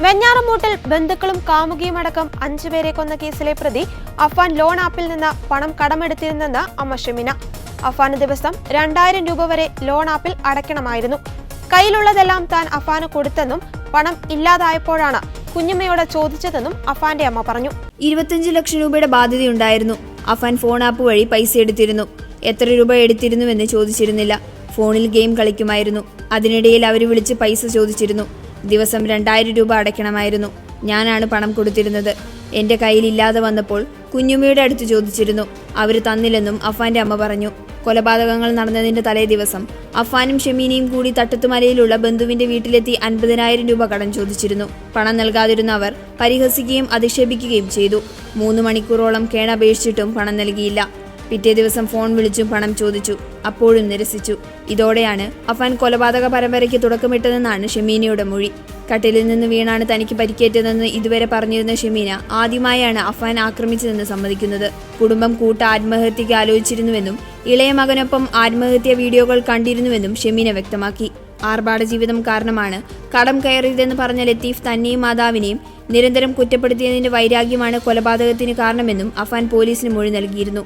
വെഞ്ഞാറമൂട്ടിൽ ബന്ധുക്കളും കാമുകിയുമടക്കം 5 പേരെ കൊന്ന കേസിലെ പ്രതി അഫാൻ ലോൺ ആപ്പിൽ നിന്ന് പണം കടമെടുത്തിരുന്നെന്ന് അമ്മ ഷെമിന. അഫാന് ദിവസം 2000 രൂപ വരെ ലോൺ ആപ്പിൽ അടയ്ക്കണമായിരുന്നു. കയ്യിലുള്ളതെല്ലാം താൻ അഫാന് കൊടുത്തെന്നും പണം ഇല്ലാതായപ്പോഴാണ് കുഞ്ഞുമ്മയോട് ചോദിച്ചതെന്നും അഫാന്റെ അമ്മ പറഞ്ഞു. 25 ലക്ഷം രൂപയുടെ ബാധ്യതയുണ്ടായിരുന്നു. അഫാൻ ഫോൺ ആപ്പ് വഴി പൈസ എടുത്തിരുന്നു. എത്ര രൂപ എടുത്തിരുന്നുവെന്ന് ചോദിച്ചിരുന്നില്ല. ഫോണിൽ ഗെയിം കളിക്കുമായിരുന്നു. അതിനിടയിൽ അവർ വിളിച്ച് പൈസ ചോദിച്ചിരുന്നു. ദിവസം 2000 രൂപ അടയ്ക്കണമായിരുന്നു. ഞാനാണ് പണം കൊടുത്തിരുന്നത്. എന്റെ കയ്യിലില്ലാതെ വന്നപ്പോൾ കുഞ്ഞുമ്മയുടെ അടുത്ത് ചോദിച്ചിരുന്നു. അവർ തന്നില്ലെന്നും അഫാന്റെ അമ്മ പറഞ്ഞു. കൊലപാതകങ്ങൾ നടന്നതിന്റെ തലേ ദിവസം അഫാനും ഷെമീനയും കൂടി തട്ടത്തുമലയിലുള്ള ബന്ധുവിന്റെ വീട്ടിലെത്തി 50,000 രൂപ കടം ചോദിച്ചിരുന്നു. പണം നൽകാതിരുന്ന അവർ പരിഹസിക്കുകയും അധിക്ഷേപിക്കുകയും ചെയ്തു. 3 മണിക്കൂറോളം കേണപേക്ഷിച്ചിട്ടും പണം നൽകിയില്ല. പിറ്റേ ദിവസം ഫോൺ വിളിച്ചും പണം ചോദിച്ചു. അപ്പോഴും നിരസിച്ചു. ഇതോടെയാണ് അഫാൻ കൊലപാതക പരമ്പരയ്ക്ക് തുടക്കമിട്ടതെന്നാണ് ഷെമീനയുടെ മൊഴി. കട്ടിലിൽ നിന്ന് വീണാണ് തനിക്ക് പരിക്കേറ്റതെന്ന് ഇതുവരെ പറഞ്ഞിരുന്ന ഷെമീന ആദ്യമായാണ് അഫാൻ ആക്രമിച്ചതെന്ന് സമ്മതിക്കുന്നത്. കുടുംബം ആത്മഹത്യയ്ക്ക് ആലോചിച്ചിരുന്നുവെന്നും ഇളയ മകനൊപ്പം ആത്മഹത്യാ വീഡിയോകൾ കണ്ടിരുന്നുവെന്നും ഷെമീന വ്യക്തമാക്കി. ആർഭാട ജീവിതം കാരണമാണ് കടം കയറിയതെന്ന് പറഞ്ഞ ലത്തീഫ് തന്നെയും മാതാവിനെയും നിരന്തരം കുറ്റപ്പെടുത്തിയതിന്റെ വൈരാഗ്യമാണ് കൊലപാതകത്തിന് കാരണമെന്നും അഫാൻ പോലീസിന് മൊഴി നൽകിയിരുന്നു.